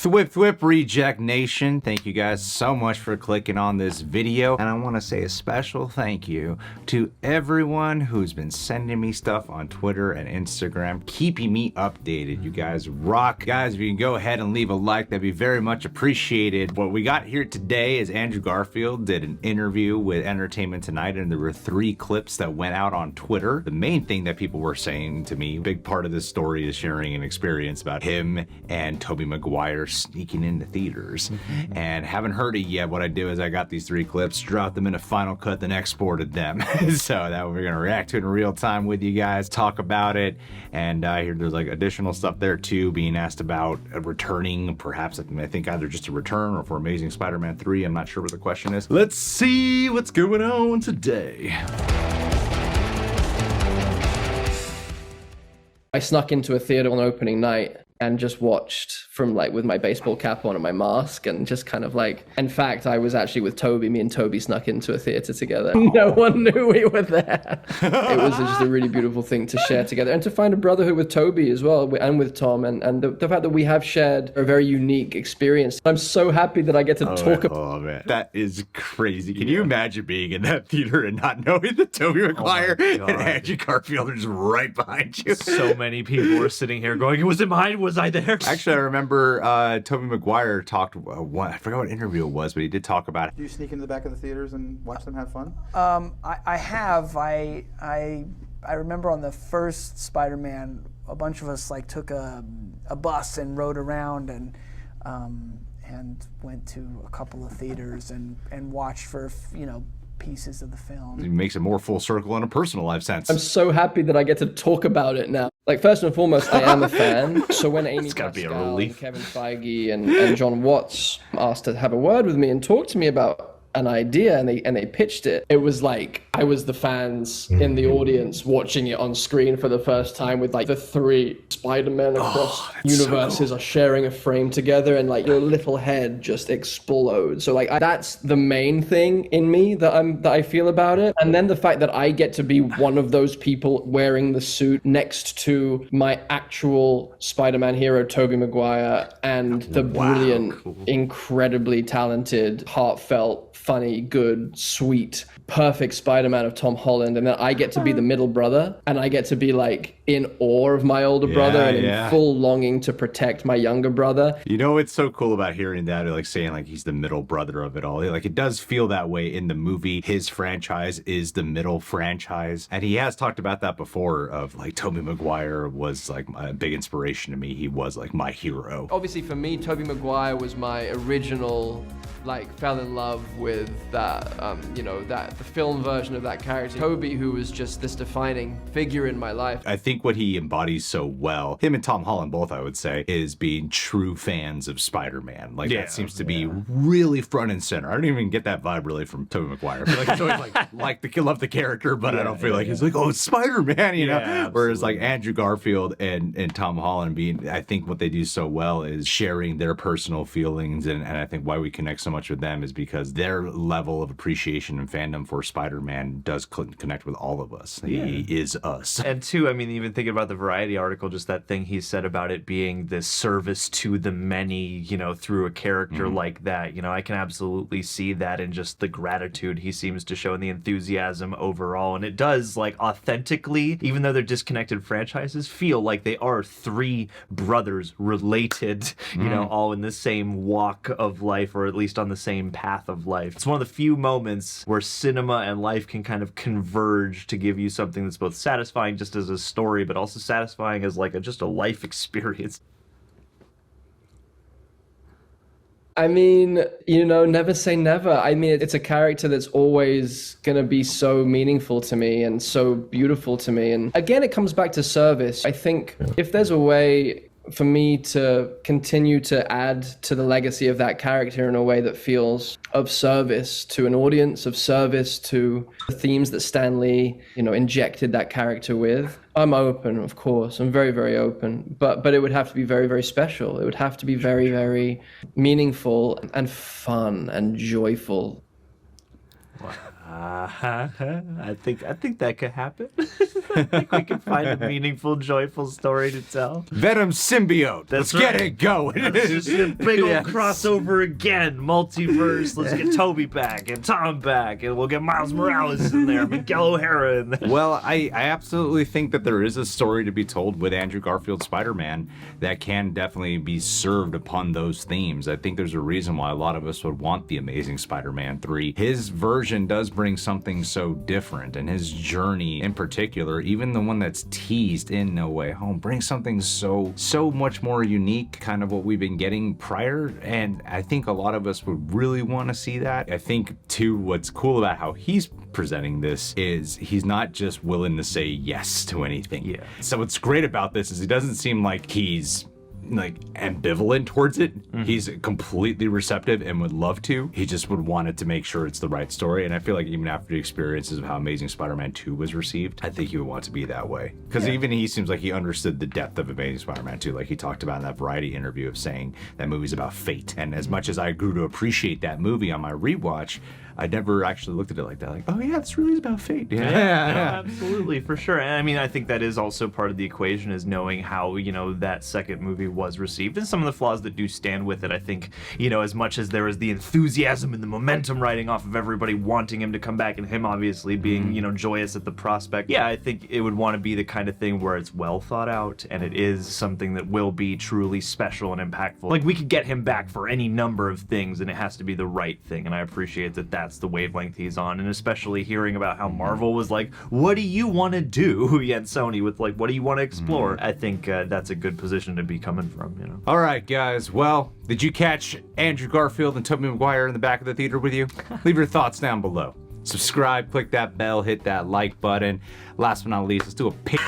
Thwip Thwip Reject Nation, thank you guys so much for clicking on this video, and I want to say a special thank you to everyone who's been sending me stuff on Twitter and Instagram, keeping me updated. You guys rock. Guys, if you can go ahead and leave a like, that'd be very much appreciated. What we got here today is Andrew Garfield did an interview with Entertainment Tonight, and there were 3 clips that went out on Twitter. The main thing that people were saying to me, big part of this story is sharing an experience about him and Tobey Maguire sneaking into theaters. And haven't heard it yet. What I do is I got these 3 clips, dropped them in a Final Cut, then exported them. So that we're gonna react to it in real time with you guys, talk about it, and I hear there's like additional stuff there too, being asked about returning, perhaps I think either just a return or for Amazing Spider-Man 3. I'm not sure what the question is. Let's see what's going on today. I snuck into a theater on opening night and just watched from like with my baseball cap on and my mask and just kind of like, in fact, I was actually with Tobey. Me and Tobey snuck into a theater together. No one knew we were there. It was just a really beautiful thing to share together and to find a brotherhood with Tobey as well and with Tom and the fact that we have shared a very unique experience. I'm so happy that I get to talk about. Oh man, that is crazy. Can you imagine being in that theater and not knowing that Tobey Maguire and Andrew Garfield are just right behind you? So many people were sitting here going, was it mine? Was I there? Actually, I remember Tobey Maguire talked, I forgot what interview it was, but he did talk about it. Do you sneak into the back of the theaters and watch them have fun? I have. I remember on the first Spider-Man, a bunch of us like took a bus and rode around and went to a couple of theaters and watched for, you know, pieces of the film. It makes it more full circle in a personal life sense. I'm so happy that I get to talk about it now. Like, first and foremost, I am a fan. So when Amy Pascal and Kevin Feige and John Watts asked to have a word with me and talk to me about an idea and they pitched it, it was like I was the fans in the audience watching it on screen for the first time with like the 3 Spider-Men across universes are sharing a frame together and like your little head just explodes. So like that's the main thing in me that I feel about it. And then the fact that I get to be one of those people wearing the suit next to my actual Spider-Man hero Tobey Maguire and the brilliant, incredibly talented, heartfelt, funny, good, sweet, perfect Spider-Man of Tom Holland, and then I get to be the middle brother, and I get to be like in awe of my older brother and in full longing to protect my younger brother. You know what's so cool about hearing that, or like saying like he's the middle brother of it all? Like it does feel that way in the movie. His franchise is the middle franchise, and he has talked about that before. Of like Tobey Maguire was like a big inspiration to me. He was like my hero. Obviously, for me, Tobey Maguire was my original. Like fell in love with that, you know, the film version of that character. Tobey, who was just this defining figure in my life. I think what he embodies so well, him and Tom Holland both, I would say, is being true fans of Spider-Man. Like that seems to be really front and center. I don't even get that vibe really from Tobey Maguire. I feel like he's always like love the character, but I don't feel like he's like, oh, it's Spider-Man, you know? Absolutely. Whereas like Andrew Garfield and Tom Holland being, I think what they do so well is sharing their personal feelings, and I think why we connect so much with them is because their level of appreciation and fandom for Spider-Man does connect with all of us. He is us. And 2, I mean, even thinking about the Variety article, just that thing he said about it being this service to the many, you know, through a character like that, you know, I can absolutely see that in just the gratitude he seems to show and the enthusiasm overall. And it does, like, authentically, even though they're disconnected franchises, feel like they are 3 brothers related, you know, all in the same walk of life, or at least on the same path of life. It's one of the few moments where cinema and life can kind of converge to give you something that's both satisfying just as a story, but also satisfying as like just a life experience. I mean, you know, never say never. I mean, it's a character that's always going to be so meaningful to me and so beautiful to me. And again, it comes back to service. I think if there's a way for me to continue to add to the legacy of that character in a way that feels of service to an audience, of service to the themes that Stan Lee, you know, injected that character with, I'm open, of course. I'm very, very open. But it would have to be very, very special. It would have to be very, very meaningful and fun and joyful. Wow. I think that could happen. I think we can find a meaningful, joyful story to tell. Venom symbiote. Let's get it going. Let's just a big old crossover again. Multiverse. Let's get Tobey back and Tom back, and we'll get Miles Morales in there, Miguel O'Hara in there. Well, I absolutely think that there is a story to be told with Andrew Garfield's Spider-Man that can definitely be served upon those themes. I think there's a reason why a lot of us would want the Amazing Spider-Man 3. His version does bring something so different, and his journey in particular, even the one that's teased in No Way Home, brings something so much more unique, kind of what we've been getting prior, and I think a lot of us would really want to see that. I think too, what's cool about how he's presenting this is he's not just willing to say yes to anything. Yeah. So what's great about this is he doesn't seem like he's like ambivalent towards it. He's completely receptive and would love to. He just would want it to make sure it's the right story. And I feel like even after the experiences of how Amazing Spider-Man 2 was received, I think he would want it to be that way. Because even he seems like he understood the depth of Amazing Spider-Man 2. Like he talked about in that Variety interview of saying that movie's about fate. And as much as I grew to appreciate that movie on my rewatch, I never actually looked at it like that. Like, oh yeah, this really is about fate. Yeah, absolutely, for sure. And I mean, I think that is also part of the equation, is knowing how, you know, that second movie was received and some of the flaws that do stand with it. I think, you know, as much as there is the enthusiasm and the momentum riding off of everybody wanting him to come back and him obviously being, you know, joyous at the prospect. Yeah, I think it would want to be the kind of thing where it's well thought out and it is something that will be truly special and impactful. Like, we could get him back for any number of things and it has to be the right thing. And I appreciate that that's the wavelength he's on, and especially hearing about how Marvel was like, what do you want to do? Yet Sony with like, what do you want to explore? I think that's a good position to be coming from, you know. All right, guys. Well, did you catch Andrew Garfield and Tobey Maguire in the back of the theater with you? Leave your thoughts down below. Subscribe, click that bell, hit that like button. Last but not least, let's do a pick.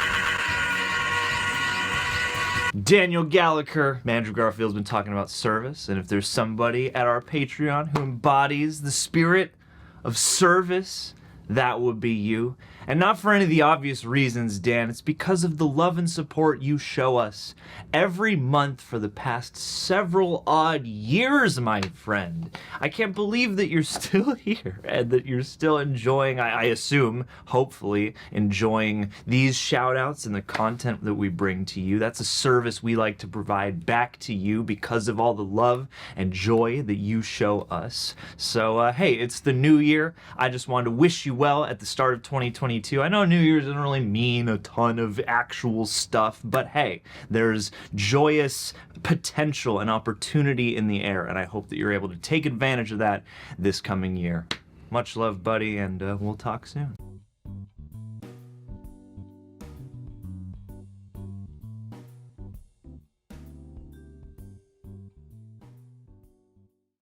Daniel Gallagher. Andrew Garfield's been talking about service, and if there's somebody at our Patreon who embodies the spirit of service, that would be you. And not for any of the obvious reasons, Dan. It's because of the love and support you show us every month for the past several odd years, my friend. I can't believe that you're still here and that you're still enjoying, I assume, hopefully, enjoying these shout-outs and the content that we bring to you. That's a service we like to provide back to you because of all the love and joy that you show us. So, hey, it's the new year. I just wanted to wish you well at the start of 2022. I know New Year's doesn't really mean a ton of actual stuff, but hey, there's joyous potential and opportunity in the air, and I hope that you're able to take advantage of that this coming year. Much love, buddy, and we'll talk soon.